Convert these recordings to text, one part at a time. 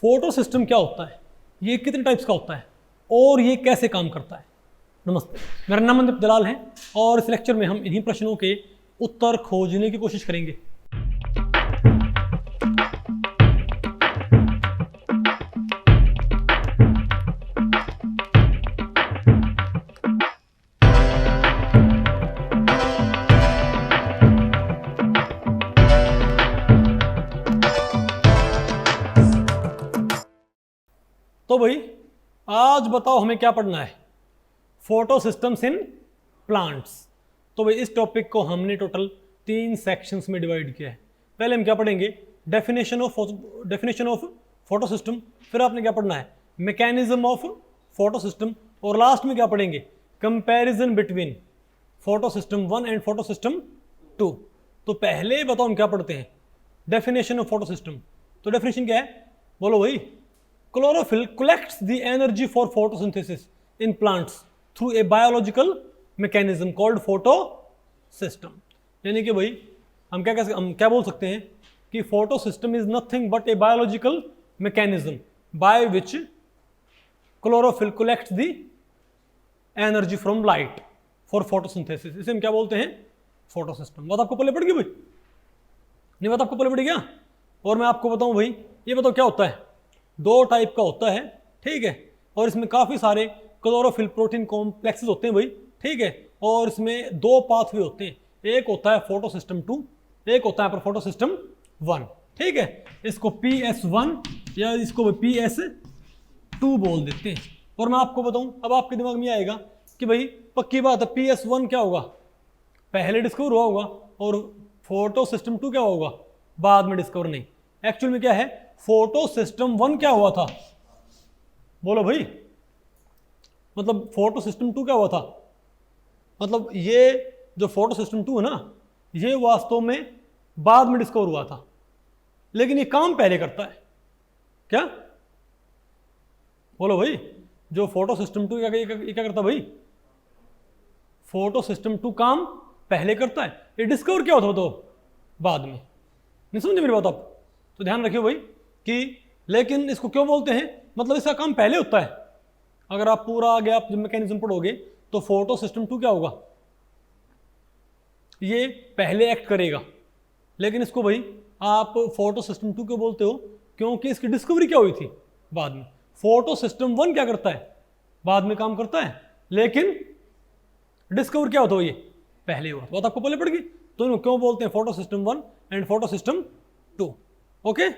Photo system क्या होता है, ये कितने टाइप्स का होता है और ये कैसे काम करता है। नमस्ते, मेरा नाम मनदीप दलाल है और इस लेक्चर में हम इन्हीं प्रश्नों के उत्तर खोजने की कोशिश करेंगे। तो भाई आज बताओ हमें क्या पढ़ना है, फोटो सिस्टम्स इन प्लांट्स। तो भाई इस टॉपिक को हमने टोटल 3 सेक्शंस में डिवाइड किया है। पहले हम क्या पढ़ेंगे, डेफिनेशन ऑफ फोटो सिस्टम, फिर आपने क्या पढ़ना है मैकेनिज्म ऑफ फोटो सिस्टम, और लास्ट में क्या पढ़ेंगे comparison between photo system 1 and photo system 2। तो पहले बताओ हम क्या पढ़ते हैं, डेफिनेशन ऑफ फोटो सिस्टम। तो डेफिनेशन क्या है, बोलो भाई। Chlorophyll collects the energy for photosynthesis in plants through a biological mechanism called photosystem। यानी कि भाई हम क्या बोल सकते हैं कि photosystem is nothing but a biological mechanism by which chlorophyll collects the energy from light for photosynthesis। इसे हम क्या बोलते हैं, photosystem। बात आपको पहले पड़ गई भाई, नहीं बात आपको पहले पड़ी क्या? और मैं आपको बताऊं भाई, ये बताओ क्या होता है, 2 टाइप का होता है, ठीक है। और इसमें काफ़ी सारे क्लोरोफिल प्रोटीन कॉम्प्लेक्सेस होते हैं भाई, ठीक है। और इसमें 2 पाथवे होते हैं, एक होता है फोटो सिस्टम 2, एक होता है फोटो सिस्टम 1, ठीक है। इसको PS1 या इसको PS2 बोल देते हैं। और मैं आपको बताऊं, अब आपके दिमाग में आएगा कि भाई पक्की बात है PS1 क्या होगा, पहले डिस्कवर हुआ होगा, और फोटो सिस्टम 2 क्या होगा, बाद में डिस्कवर नहीं। एक्चुअल में क्या है, फोटो सिस्टम 1 क्या हुआ था, बोलो भाई। मतलब फोटो सिस्टम 2 क्या हुआ था, मतलब ये जो फोटो सिस्टम 2 है ना, ये वास्तव में बाद में डिस्कवर हुआ था, लेकिन ये काम पहले करता है। क्या बोलो भाई, जो फोटो सिस्टम 2 क्या करता भाई, फोटो सिस्टम 2 काम पहले करता है, ये डिस्कवर क्या होता तो बाद में। नहीं समझे मेरी बात आप? तो ध्यान रखियो भाई कि लेकिन इसको क्यों बोलते हैं, मतलब इसका काम पहले होता है। अगर आप पूरा आगे आप जब मैकेनिज्म पढ़ोगे तो फोटो सिस्टम 2 क्या होगा, ये पहले एक्ट करेगा, लेकिन इसको भाई आप फोटो सिस्टम 2 क्यों बोलते हो, क्योंकि इसकी डिस्कवरी क्या हुई थी बाद में। फोटो सिस्टम 1 क्या करता है, बाद में काम करता है, लेकिन डिस्कवर क्या होता है, ये पहले हुआ। बात आपको पहले पड़ गई। तो इनको क्यों बोलते हैं photo system 1 and photo system 2, okay.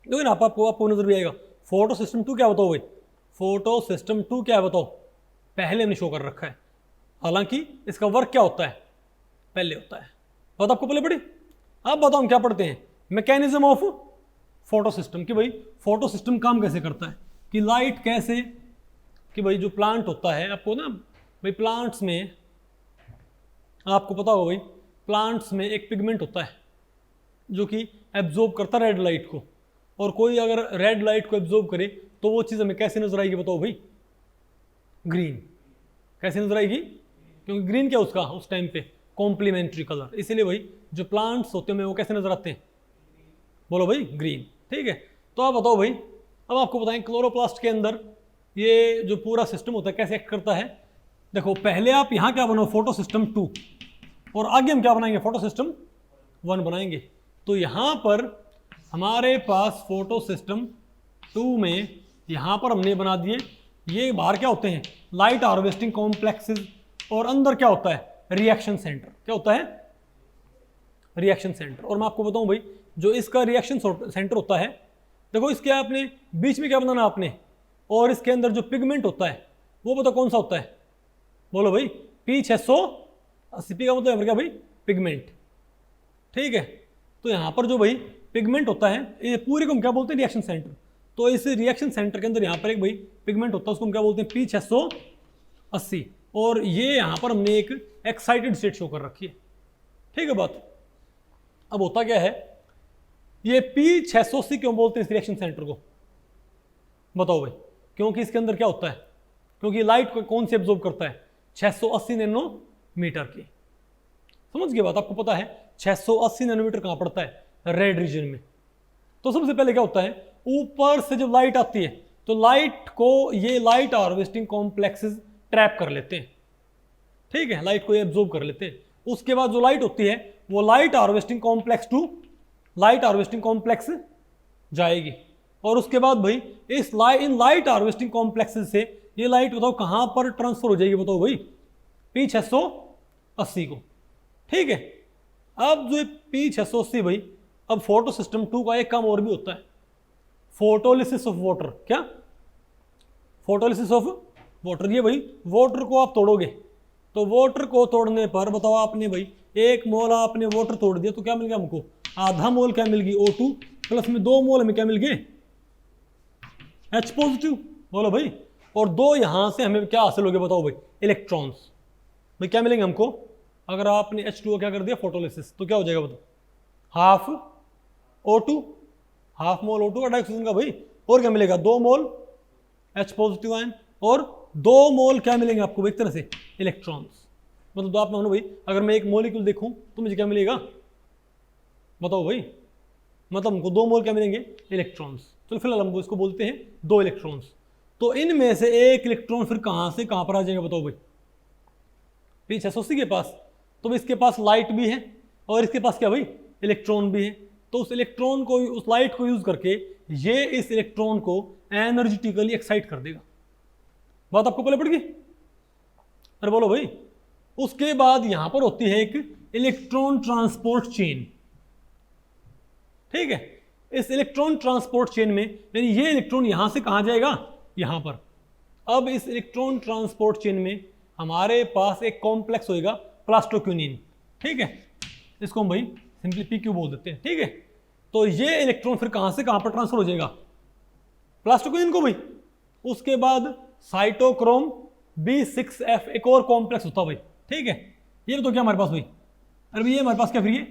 लेकिन आपको नजर भी आएगा फोटो सिस्टम 2 क्या बताओ भाई, फोटो सिस्टम 2 क्या है बताओ, पहले हमने शो कर रखा है, हालांकि इसका वर्क क्या होता है, पहले होता है। बात आपको पहले पड़ी। अब बताओ हम क्या पढ़ते हैं, मैकेनिज्म ऑफ फोटो सिस्टम, कि भाई फोटो सिस्टम काम कैसे करता है, कि लाइट कैसे, कि भाई जो प्लांट होता है, आपको ना भाई प्लांट्स में आपको पता होगा भाई, प्लांट्स में एक पिगमेंट होता है जो कि एब्जॉर्ब करता है रेड लाइट को, और कोई अगर रेड लाइट को एब्जॉर्ब करे तो वो चीज़ हमें कैसे नजर आएगी बताओ भाई, ग्रीन। कैसे नजर आएगी, क्योंकि ग्रीन क्या उसका उस टाइम पे कॉम्प्लीमेंट्री कलर, इसीलिए भाई जो प्लांट्स होते हैं वो कैसे नजर आते हैं, बोलो भाई ग्रीन, ठीक है। तो आप बताओ भाई, अब आपको बताएं क्लोरोप्लास्ट के अंदर ये जो पूरा सिस्टम होता है कैसे एक्ट करता है। देखो पहले आप यहाँ क्या बनाओ, फोटो सिस्टम 2, और आगे हम क्या बनाएंगे, फोटो सिस्टम 1 बनाएंगे। तो यहाँ पर हमारे पास फोटो सिस्टम 2 में यहाँ पर हमने बना दिए, ये बाहर क्या होते हैं लाइट हार्वेस्टिंग कॉम्प्लेक्सेस, और अंदर क्या होता है रिएक्शन सेंटर। क्या होता है, रिएक्शन सेंटर। और मैं आपको बताऊं भाई, जो इसका रिएक्शन सेंटर होता है, देखो इसके आपने बीच में क्या बनाना आपने, और इसके अंदर जो पिगमेंट होता है वो बताओ कौन सा होता है, बोलो भाई P680। P का मतलब क्या भाई, पिगमेंट, ठीक है। तो यहाँ पर जो भाई पिगमेंट होता है, ये पूरे को हम क्या बोलते हैं, रिएक्शन सेंटर। तो इस रिएक्शन सेंटर के अंदर यहाँ पर एक भाई पिगमेंट होता है, उसको हम क्या बोलते हैं, P680। और ये यहाँ पर हमने एक एक्साइटेड स्टेट शो कर रखी है, ठीक है बात। अब होता क्या है, ये P680 क्यों बोलते हैं इस रिएक्शन सेंटर को, बताओ भाई। क्योंकि इसके अंदर क्या होता है, क्योंकि लाइट को कौन से एब्जॉर्ब करता है, 680 नैनोमीटर की। समझ गए बात, आपको पता है 680 नैनोमीटर कहाँ पड़ता है, रेड रीजन में। तो सबसे पहले क्या होता है, ऊपर से जब लाइट आती है तो लाइट को ये लाइट हार्वेस्टिंग कॉम्प्लेक्सेस ट्रैप कर लेते हैं, ठीक है, लाइट को ये एब्जॉर्ब कर लेते हैं। उसके बाद जो लाइट होती है वो light harvesting complex to light harvesting complex जाएगी, और उसके बाद भाई इन लाइट हार्वेस्टिंग कॉम्प्लेक्सेस से ये लाइट बताओ कहां पर ट्रांसफर हो जाएगी, बताओ भाई P680 को, ठीक है। अब जो P680 भाई, अब फोटो सिस्टम 2 का एक काम और भी होता है, फोटोलिसिस ऑफ वाटर। क्या? Photolysis of water. ये भाई वाटर को आप तोड़ोगे तो वाटर को तोड़ने पर बताओ आपने भाई 1 मोल आपने वाटर तोड़ दिया तो क्या मिल गया हमको, आधा मोल क्या मिल गई O2 प्लस में 2 मोल हमें क्या मिल गए H पॉजिटिव। बोलो भाई, और 2 यहां से हमें क्या हासिल हो गया बताओ भाई, इलेक्ट्रॉन्स। भाई क्या मिलेंगे हमको, अगर आपने H2O क्या कर दिया फोटोलिसिस तो क्या हो जाएगा बताओ, half O2, half mole O2 का डाइऑक्सीजन का भाई, और क्या मिलेगा 2 मोल H पॉजिटिव आयन, और 2 मोल क्या मिलेंगे आपको भाई एक तरह से इलेक्ट्रॉन्स। मतलब तो आप मानो भाई अगर मैं एक मॉलिक्यूल देखूं तो मुझे क्या मिलेगा बताओ भाई, मतलब हमको 2 मोल क्या मिलेंगे इलेक्ट्रॉन्स। चलो फिलहाल हम इसको बोलते हैं 2 इलेक्ट्रॉन्स। तो इनमें से एक इलेक्ट्रॉन फिर कहां से कहां पर आ जाएगा बताओ भाई, P680 के पास। तो इसके पास लाइट भी है और इसके पास क्या भाई इलेक्ट्रॉन भी है, तो उस इलेक्ट्रॉन को, उस लाइट को यूज करके ये इस इलेक्ट्रॉन को एनर्जेटिकली एक्साइट कर देगा। बात आपको पहले पड़ गई? अरे बोलो भाई। उसके बाद यहां पर होती है एक इलेक्ट्रॉन ट्रांसपोर्ट चेन, ठीक है। इस इलेक्ट्रॉन ट्रांसपोर्ट चेन में यानी ये इलेक्ट्रॉन यहां से कहां जाएगा, यहां पर। अब इस इलेक्ट्रॉन ट्रांसपोर्ट चेन में हमारे पास एक कॉम्प्लेक्स होएगा प्लास्टोक्यूनिन, ठीक है, इसको हम भाई सिंपली PQ बोल देते हैं, ठीक है। तो ये इलेक्ट्रॉन फिर कहां से कहां पर ट्रांसफर हो जाएगा, प्लास्टोक्यूनिन को भाई। उसके बाद साइटोक्रोम B6F एक और कॉम्प्लेक्स होता है भाई, ठीक है। ये तो क्या हमारे पास भाई, अरे ये हमारे पास क्या फिर ये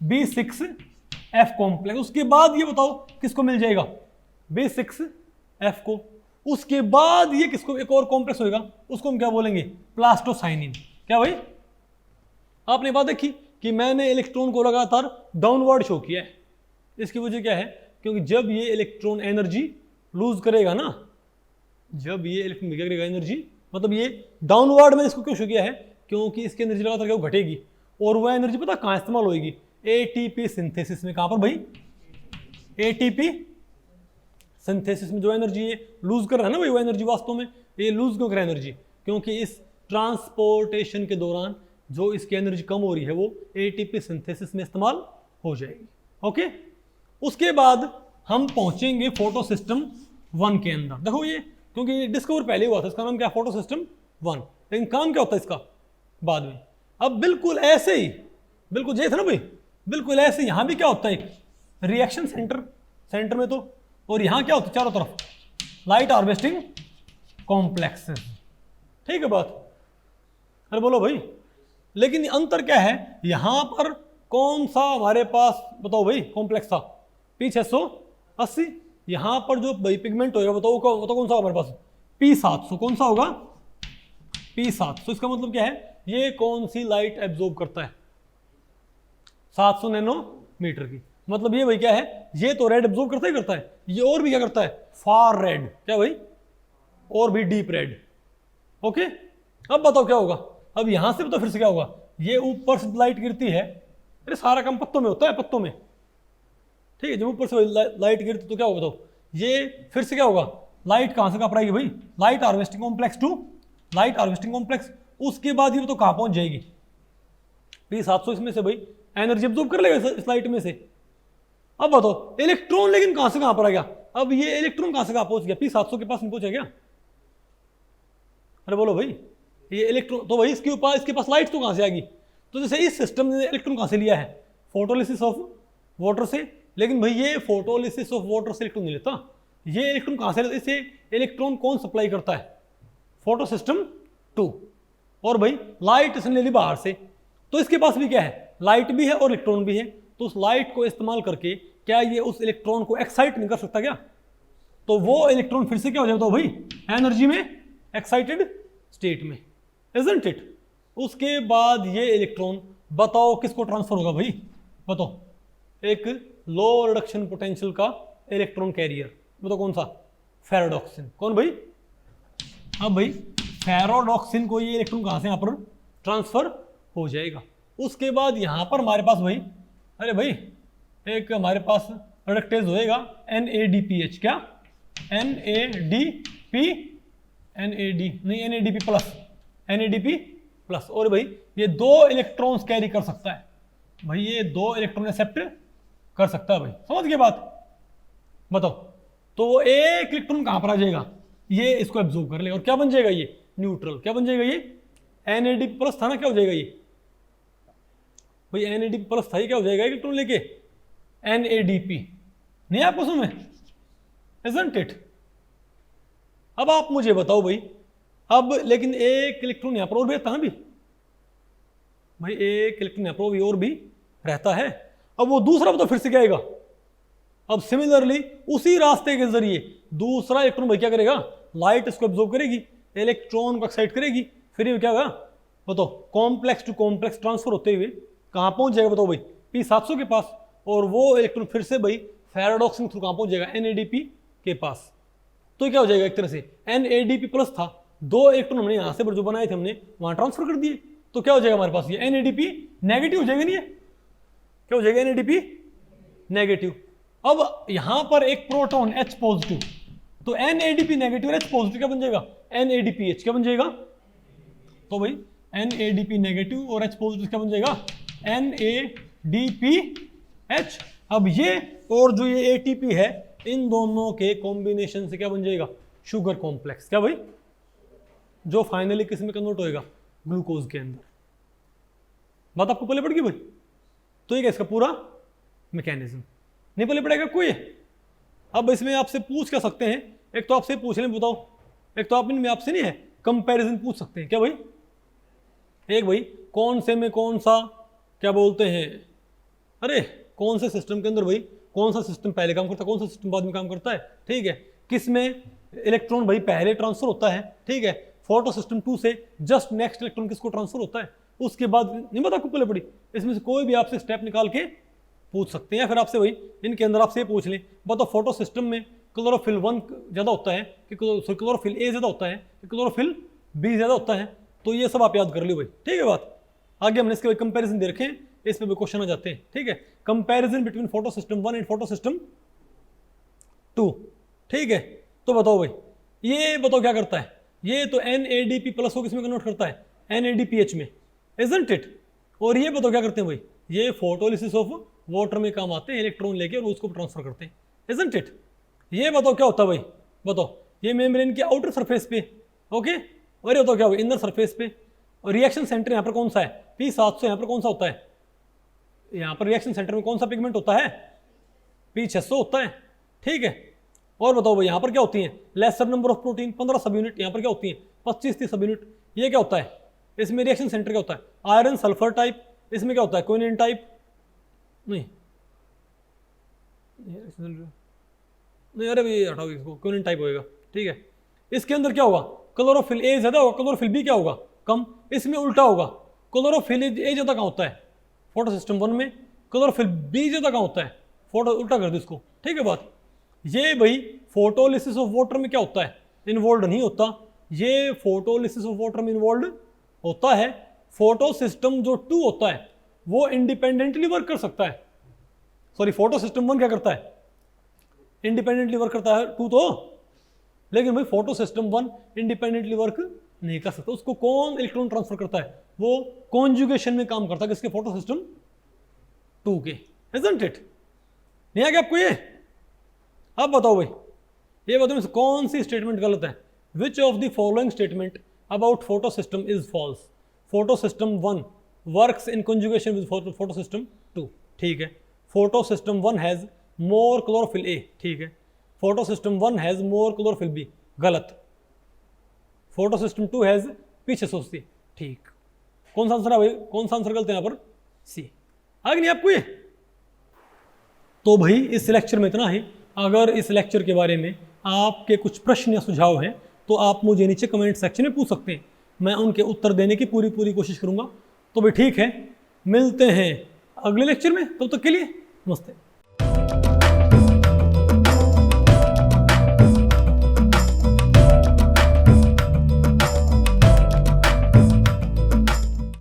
B6F कॉम्प्लेक्स। उसके बाद ये बताओ किसको मिल जाएगा, B6F को। उसके बाद ये किसको, एक और कॉम्प्लेक्स होगा, उसको हम क्या बोलेंगे, प्लास्टोसाइनिन। क्या भाई, आपने बात देखी कि मैंने इलेक्ट्रॉन को लगातार डाउनवर्ड शो किया है। इसकी वजह क्या है, क्योंकि जब ये इलेक्ट्रॉन एनर्जी लूज करेगा ना, जब ये इलेक्ट्रॉन क्या करेगा एनर्जी, मतलब ये डाउनवर्ड में इसको क्यों शो किया है, क्योंकि इसकी एनर्जी लगातार क्या घटेगी, और वह एनर्जी पता कहां इस्तेमाल होगी, ATP सिंथेसिस में। कहां पर भाई, ATP सिंथेसिस में जो एनर्जी ये लूज कर रहा है ना भाई, वो एनर्जी वास्तव में ये लूज क्यों कर रहा है एनर्जी, क्योंकि इस ट्रांसपोर्टेशन के दौरान जो इसकी एनर्जी कम हो रही है वो ATP सिंथेसिस में इस्तेमाल हो जाएगी, ओके। उसके बाद हम पहुंचेंगे फोटो सिस्टम 1 के अंदर। देखो ये, क्योंकि डिस्कवर पहले हुआ था, इसका नाम क्या, फोटो सिस्टम 1, लेकिन काम क्या होता है इसका बाद में। अब बिल्कुल ऐसे ही, बिल्कुल ये था ना भाई, बिल्कुल ऐसे यहां भी क्या होता है, रिएक्शन सेंटर में तो, और यहां क्या होता है चारों तरफ, लाइट हार्वेस्टिंग कॉम्प्लेक्सेस, ठीक है बात। अरे बोलो भाई, लेकिन अंतर क्या है, यहां पर कौन सा हमारे पास बताओ भाई कॉम्प्लेक्स था, P680। यहां पर जो भाई पिगमेंट होगा बताओ कौन सा हमारे पास, P700। कौन सा होगा, P700। इसका मतलब क्या है, ये कौन सी लाइट एब्जॉर्ब करता है, 700 नैनोमीटर की। मतलब ये भाई क्या है, ये तो रेड एब्जॉर्ब करता ही करता है, ये और भी क्या करता है, फार रेड। क्या भाई, और भी डीप रेड, ओके। अब बताओ क्या होगा, अब यहां से बताओ फिर से क्या होगा, ये ऊपर से लाइट गिरती है, अरे सारा काम पत्तों में होता है, पत्तों में, ठीक है। जब ऊपर से लाइट गिरती तो क्या होगा बताओ, ये फिर से क्या होगा, लाइट कहां से कहां पर आएगी भाई, light harvesting complex to light harvesting complex. उसके बाद ये तो कहां पहुंच जाएगी, P700। इसमें से भाई एनर्जी एब्जॉर्ब कर लेगा इस लाइट में से। अब बताओ इलेक्ट्रॉन लेकिन कहां से कहां पर आ गया, अब ये इलेक्ट्रॉन कहां से कहां पहुंच गया, P700 के पास नहीं पहुंचा क्या। अरे बोलो भाई, ये इलेक्ट्रॉन तो भाई इसके पास लाइट तो कहां से आएगी, तो जैसे इस सिस्टम ने इलेक्ट्रॉन कहां से लिया है, फोटोलिसिस ऑफ वाटर से। लेकिन भाई ये फोटोलिसिस ऑफ वाटर से इलेक्ट्रॉन नहीं लेता, ये इलेक्ट्रॉन कहां से लेता, इसे इलेक्ट्रॉन कौन सप्लाई करता है, फोटो सिस्टम 2। और भाई लाइट इसने ले ली बाहर से, तो इसके पास भी क्या है, लाइट भी है और इलेक्ट्रॉन भी है। तो उस लाइट को इस्तेमाल करके क्या ये उस इलेक्ट्रॉन को एक्साइट नहीं कर सकता क्या, तो वो इलेक्ट्रॉन फिर से क्या हो जाता है भाई, एनर्जी में एक्साइटेड स्टेट में, इजंट इट। उसके बाद ये इलेक्ट्रॉन बताओ किसको ट्रांसफर होगा भाई, बताओ, एक लो रिडक्शन पोटेंशियल का इलेक्ट्रॉन कैरियर, वो तो कौन सा, फेरोडॉक्सिन। कौन भाई, अब भाई फेरोडॉक्सिन को ये इलेक्ट्रॉन कहां से यहां पर ट्रांसफर हो जाएगा। उसके बाद यहां पर हमारे पास भाई, अरे भाई एक हमारे पास प्रोडक्टेज होएगा NADPH, क्या NADP प्लस। और भाई ये 2 इलेक्ट्रॉन्स कैरी कर सकता है भाई, ये 2 इलेक्ट्रॉन एक्सेप्ट कर सकता है भाई, समझ गए बात, बताओ। तो वो एक इलेक्ट्रॉन कहां पर आ जाएगा, ये इसको एब्जॉर्ब कर लेगा और क्या बन जाएगा, ये न्यूट्रल। क्या बन जाएगा, ये NADP प्लस था ना, क्या हो जाएगा ये भाई, NADP प्लस था, ये क्या हो जाएगा इलेक्ट्रॉन लेके NADP। नहीं आपको समझ में, isn't it? अब आप मुझे बताओ भाई, अब लेकिन एक इलेक्ट्रॉन यहां पर और भी रहता है ना भाई, एक इलेक्ट्रॉन यहां पर और भी रहता है। अब वो दूसरा तो फिर से क्या आएगा, अब सिमिलरली उसी रास्ते के जरिए दूसरा इलेक्ट्रॉन भाई क्या करेगा, लाइट इसको एब्जॉर्ब करेगी, इलेक्ट्रॉन को एक्साइट करेगी, फिर ये क्या होगा बताओ, कॉम्प्लेक्स टू कॉम्प्लेक्स ट्रांसफर होते हुए कहां पहुंच जाएगा बताओ भाई, P700 के पास। और वो इलेक्ट्रॉन फिर से भाई फेराडॉक्स के थ्रू कहां पहुंच जाएगा, NADP के पास। तो क्या हो जाएगा, एक तरह से NADP प्लस था, 2 इलेक्ट्रॉन हमने यहां से जो बनाए थे हमने वहां ट्रांसफर कर दिए, तो क्या हो जाएगा हमारे पास, ये NADP नेगेटिव हो जाएगा, नहीं है क्या हो जाएगा, NADP नेगेटिव। अब यहां पर एक प्रोटॉन H पॉजिटिव, तो NADP नेगेटिव और H पॉजिटिव क्या बन जाएगा, NADPH क्या बन जाएगा, तो भाई NADP नेगेटिव और H पॉजिटिव क्या बन जाएगा, NADPH। अब ये और जो ये ATP है, इन दोनों के कॉम्बिनेशन से क्या बन जाएगा, शुगर कॉम्प्लेक्स। क्या भाई, जो फाइनली किस में कन्वर्ट होएगा, ग्लूकोज के अंदर। बात आपको पहले पड़ गई भाई। तो ये क्या इसका पूरा मैकेनिज्म, नहीं पहले पड़ेगा कोई। अब इसमें आपसे पूछ क्या सकते हैं, एक तो आपसे पूछ लें बताओ, एक तो आप इनमें आपसे नहीं है कंपैरिजन पूछ सकते हैं, क्या भाई, एक भाई कौन से में कौन सा क्या बोलते हैं, अरे कौन से सिस्टम के अंदर भाई कौन सा सिस्टम पहले काम करता है, कौन सा सिस्टम बाद में काम करता है, ठीक है, किस में इलेक्ट्रॉन भाई पहले ट्रांसफर होता है, ठीक है, फोटो सिस्टम 2 से जस्ट नेक्स्ट इलेक्ट्रॉन किसको ट्रांसफर होता है, उसके बाद नहीं पता आपको पहले पड़ी। इसमें से कोई भी आपसे स्टेप निकाल के पूछ सकते हैं, या फिर आपसे भाई इनके अंदर आपसे पूछ लें बताओ फोटो सिस्टम में क्लोरोफिल 1 ज्यादा होता है कि क्लोरोफिल A ज्यादा होता है कि क्लोरोफिल B ज्यादा होता है, तो ये सब आप याद कर लियो भाई, ठीक है बात। आगे हमने इसके कंपैरिजन दे रखे हैं, इस पे भी क्वेश्चन आ जाते हैं, ठीक है, comparison between photo system 1 and photo system 2, ठीक है। तो बताओ भाई, ये बताओ क्या करता है, ये तो NADP प्लस को किसमें कन्वर्ट करता है, NADPH में, isn't it? और ये बताओ क्या करते हैं भाई, ये फोटोलिसिस ऑफ वाटर में काम आते हैं, इलेक्ट्रॉन लेके और उसको ट्रांसफर करते हैं, isn't it? ये बताओ क्या होता है भाई, बताओ, ये मेम्ब्रेन के आउटर सरफेस पे, ओके, और ये बताओ क्या होगा इनर सरफेस पे। और रिएक्शन सेंटर यहाँ पर कौन सा है, P700 यहाँ पर कौन सा होता है, यहाँ पर रिएक्शन सेंटर में कौन सा पिगमेंट होता है, P600 होता है, ठीक है। और बताओ भाई यहाँ पर क्या होती है, लेसर नंबर ऑफ प्रोटीन 15 सब यूनिट, यहाँ पर क्या होती है 25-30 सब यूनिट। ये क्या होता है, इसमें रिएक्शन सेंटर क्या होता है, आयरन सल्फर टाइप, इसमें क्या होता है क्विनिन टाइप, नहीं अरे भाई हटाओ इसको, क्विनिन टाइप होएगा, ठीक है। इसके अंदर क्या होगा, क्लोरोफिल A ज्यादा होगा, क्लोरोफिल B क्या होगा कम, इसमें उल्टा होगा, क्लोरोफिल A ज्यादा कहाँ होता है फोटो सिस्टम 1 में, क्लोरोफिल B ज्यादा कहाँ होता है, फोटो उल्टा कर दो इसको, ठीक है बात। ये भाई फोटोलिसिस ऑफ वाटर में क्या होता है, इन्वॉल्व नहीं होता, ये फोटोलिसिस ऑफ वाटर में इन्वॉल्व होता है। फोटो सिस्टम जो 2 होता है वो इंडिपेंडेंटली वर्क कर सकता है, सॉरी फोटो सिस्टम 1 क्या करता है, इंडिपेंडेंटली वर्क करता है 2 तो, लेकिन भाई फोटो सिस्टम 1 इंडिपेंडेंटली वर्क नहीं कर सकता। उसको कौन इलेक्ट्रॉन ट्रांसफर करता है, वो कॉन्जुगेशन में काम करता है किसके, फोटो सिस्टम 2 के, isn't it? नहीं आ गया आपको ये। अब बताओ भाई, ये बताओ कौन सी स्टेटमेंट गलत है, which of the following statement about photosystem is false. Photosystem 1 works in conjugation with photosystem 2, ठीक है। Photosystem 1 has more chlorophyll A, ठीक है। Photosystem 1 has more chlorophyll B, गलत। Photosystem 2 has P600 C, ठीक। कौन सा answer है भाई, कौन सा आंसर गलत है यहाँ पर, C। आगे नहीं आपको ये। तो भाई इस लेक्चर में इतना ही। अगर इस लेक्चर के बारे में आपके कुछ प्रश्न या सुझाव हैं तो आप मुझे नीचे कमेंट सेक्शन में पूछ सकते हैं, मैं उनके उत्तर देने की पूरी कोशिश करूंगा। तो भाई ठीक है, मिलते हैं अगले लेक्चर में, तब तक के लिए नमस्ते।